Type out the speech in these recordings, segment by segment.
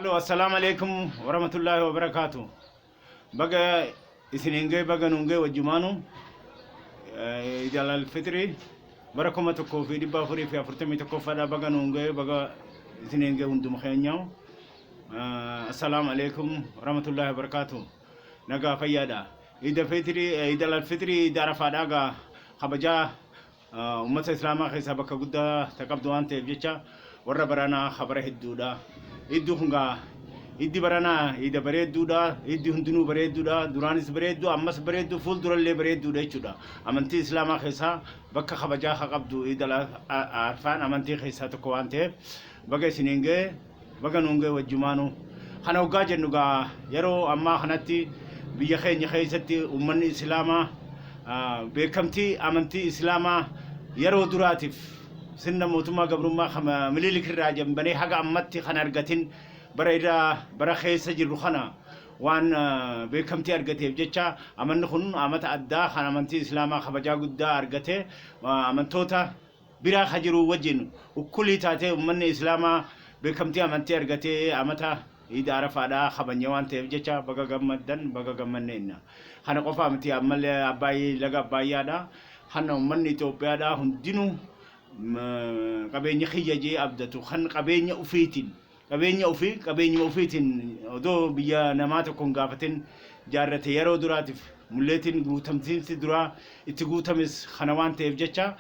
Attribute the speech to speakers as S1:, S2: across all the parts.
S1: Halo, assalamualaikum warahmatullahi wabarakatuh. Baga isinenge baga nunge wajumanu idal al-fitri barakuma tokko fi dibba furi fi afurtami tokko fada baga nunge baga isinenge hundum khenyaw. Assalamu alaikum warahmatullahi wabarakatuh. Naga fayyada. Idal al-fitri idara fadaga khabaja ummata islama khisa baka gudda takabdu ante jecha warra barana khabara hidduda iddu hunga iddi barana ida bareedduudha iddi hundinuu bareedduudha duraanis bareeddu ammas bareeddu fuuldurallee bareedduudha jechuudha amantii islaamaa keessaa bakka kabajaa haa qabdu idala arfaan amantii keessaa tokko waan ta'eef baga isiniin ga'e baga nuun ga'e wajjumaanu kana hoggaa jennu gaa yeroo ammaa kanatti biyya keenya keessatti ummanni islaamaa beekamtii amantii islaamaa yeroo duraatiif sinna mootummaa gabrummaa mililikirraa jambanii haga ammatti kan argatin bara keessa jirru kana waan beekamtii argateef jecha amanni kun amata addaa kan amantii islaamaa kabajaa guddaa argate amantoota biraa ka jiru wajjin ukkulii taatee ummanni islaamaa beekamtii amantii argatee amata Ida Arafaadhaa kabanya waan ta'eef jecha baga gammaddan baga gammanneenna kana qofa miti ammallee abbaayii laga abbaayyaadha kana ummanni Itoophiyaadhaa hundinuu qabeenya kiyya jee abdatu kan qabeenya ufiitiin odoo biyya namaa tokkoon gaafatin jaarrate yeroo duraatiif mulleetiin guutamtiinsi duraa itti guutames kana waan ta'eef jecha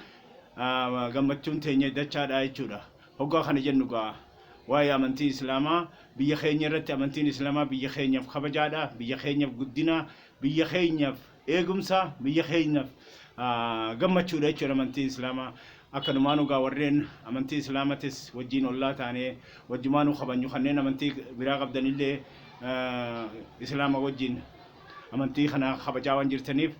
S1: gammachuun teenya dachaadha jechuudha hoggaa kana jennu gaa waa'ee amantii islaamaa biyya keenya irratti amantiin islaamaa biyya keenyaaf kabajaadha biyya keenyaaf guddina biyya keenyaaf eegumsa biyya keenyaaf gammachuudha jechuudha amantii islaamaa akkanumaanu gaa warreen amantii islaamatis wajjin ollaa taanee wajjumaanu kabanyu kanneen amantii biraa qabdanillee islaama wajjin amantii kana kabajaa waan jirtaniif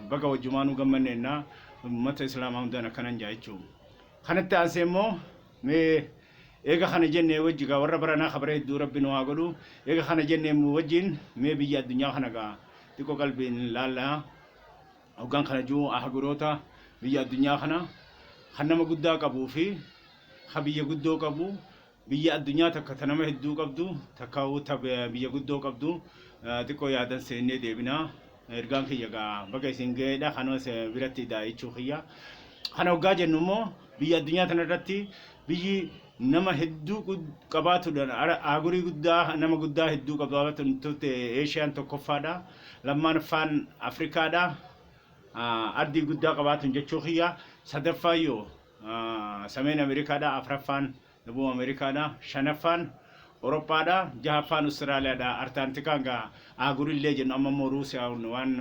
S1: baga wajjumaanu gammanneenna ummata islaamaa hundaan akkanan jaa jechuudha kanatti aansee immoo mee eega kana jennee wajji gaa warra baranaa kabara hedduu rabbi nu haa godhu eega kana jennee wajjin mee biyya addunyaa kana gaa xiqqoo qalbiin laallaa hoggaan kana juu ahaguroota biyya addunyaa kana kan nama guddaa qabuu fi kan biyya guddoo qabu biyya addunyaa takka ta nama hedduu qabdu takka biyya guddoo qabdu xiqqoo yaadan seennee deebinaa ergaan kiyya gaa baga isin ga'eedha kanas biratti daa'echuu kiyya kana hoggaa jennu immoo biyya addunyaa tanarratti biyyi nama hedduu qabaatudha agurii guddaa nama guddaa hedduu qabaatu eeshiyaan tokkoffaadha lammaffaan afrikaadha ardii guddaa qabaatu jechuu kiyya sadaffaayyoo sameen ameerikaadha afraffaan dubuu ameerikaadha shanaffaan Oropaadha jahaffaan Austraaliyaadha artaantikaan gaa agurillee jennu amma immoo Ruusiyaa waan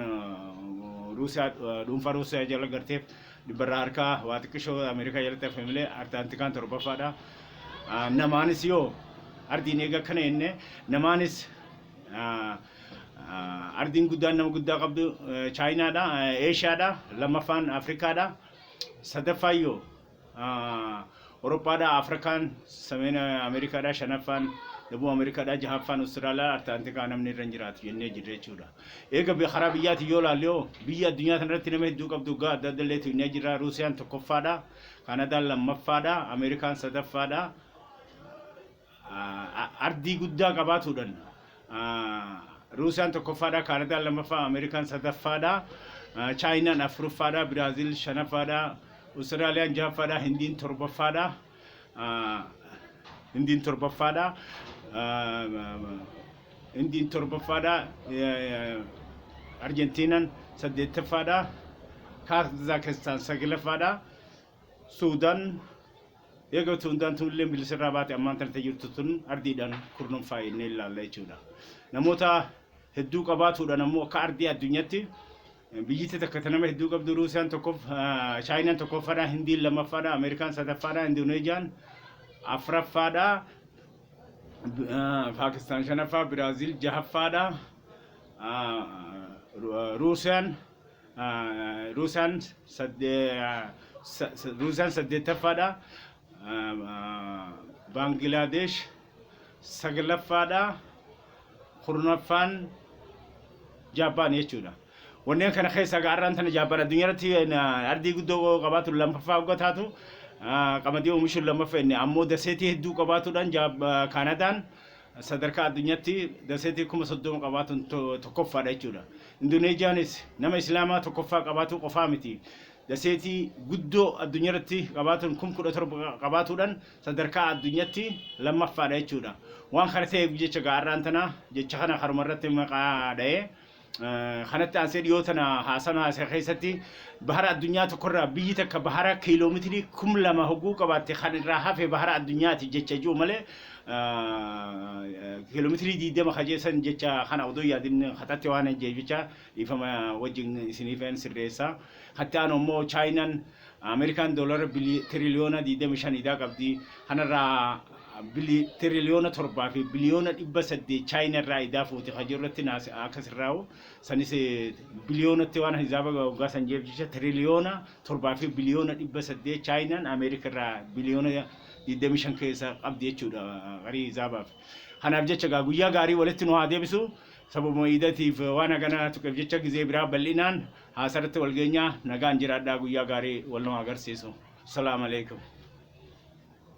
S1: Ruusiyaa dhuunfaa Ruusiyaa jala garteef dibbarraa harkaa waa xiqqishoo Ameerikaa jalatti hafamillee artaantikaan torbaffaadha namaanis yoo ardiin eega kana jenne namaanis ardiin guddaan nama guddaa qabdu Chaayinaadha Eeshiyaadha lammaffaan Afrikaadha sadaffaayyoo Oropaadha Afrikaan sameen Ameerikaadha shanaffaan dubuu Ameerikaadha jahaffaan Austraaliyaa artaantikaa namni irra jiraatu jennee jirre jechuudha eega karaa biyyaati yoo laallee biyya addunyaa kanarratti nama hedduu qabdu gaa adda addalleetu inni jira Ruusiyaan tokkoffaadha Kanadaan lammaffaadha Ameerikaan sadaffaadha ardii guddaa qabaatuudhaan Ruusiyaan tokkoffaadha Kanadaan lammaffaa Ameerikaan sadaffaadha Chaayinaan afuraffaadha Biraaziil shanaffaadha Austraaliyaan jahaffaadha Hindiin torbaffaadha Arjentiinaan saddeettaffaadha Kazaakistaan sagalaffaadha Suudaan eega Suudaan tullee bilisirraa baate ammaan tana jirtu tun ardiidhaan kurnuunfaa inni ilaalla jechuudha namoota hedduu qabaatuudhaan ammoo akka ardii addunyaatti biyyatti takka nama hedduu qabdu Ruusiyaan tokkoof Chaayinaan tokkoffaadha Hindiin lammaffaadha Ameerikaan sadaffaadha Indoneeziyaan afuraffaadha Paakistaan shanaffaa Biraaziil jahaffaadha Ruusiyaan saddeettaffaadha Baangilaadesh sagalaffaadha kurnaffaan Jaappaan jechuudha wanneen kana keessa gaarraan tana Jaappaan addunyaatti ardii guddoo qabaatu lammaffaa hoggaa taatu qamadii oomishuun lammaffaa inni ammoo daseetii hedduu qabaatuudhaan Kaanadaan sadarkaa addunyaatti daseetii 30 qabaatuun tokkoffaadha jechuudha. Indoneeziyaanis nama islaamaa tokkoffaa qabaatu qofaa miti. Daseetii guddoo addunyaatti qabaatuun 17 qabaatuudhaan sadarkaa addunyaatti lammaffaadha jechuudha. Waan kana ta'eef jecha gaarraan tana jecha kana harumarratti maqaa dha'ee kanatti aansee dhiyootana haasana keessatti bahara addunyaa tokkorraa biyyi takka bahara kiiloomeetirii 2000 hogguu qabaatte kan irraa hafe bahara addunyaati jecha jiru malee kiiloomeetirii 20 kajeessan jecha kana odoo yaadin hatatti waan jecha ifama wajjin isiniif sirreessa hatta ammoo chaayinaan Amerikaan doolara tiriliyoona 25 idaa qabdi kanarraa tiriliyoona 7 fi biliyoona 800 chaayinaa irraa idaa fuuti hajirratti akkasirraa'u sanis biliyoonatti waan hisaaba gaasan jecha tiriliyoona 7 fi biliyoona 800 chaayinaan Ameerikaa irraa biliyoona 25 keessa qabdi jechuudha garii hisaabaaf. Kanaaf jecha guyyaa gaarii walitti nu haa deebisu sababa iidatiif waan hagana tuqeef jecha gizee biraa bal'inaan haasarratti walgeenyaa nagaan jiraadhaa guyyaa gaarii wal nu agarsiisu. Salaamu alaikum.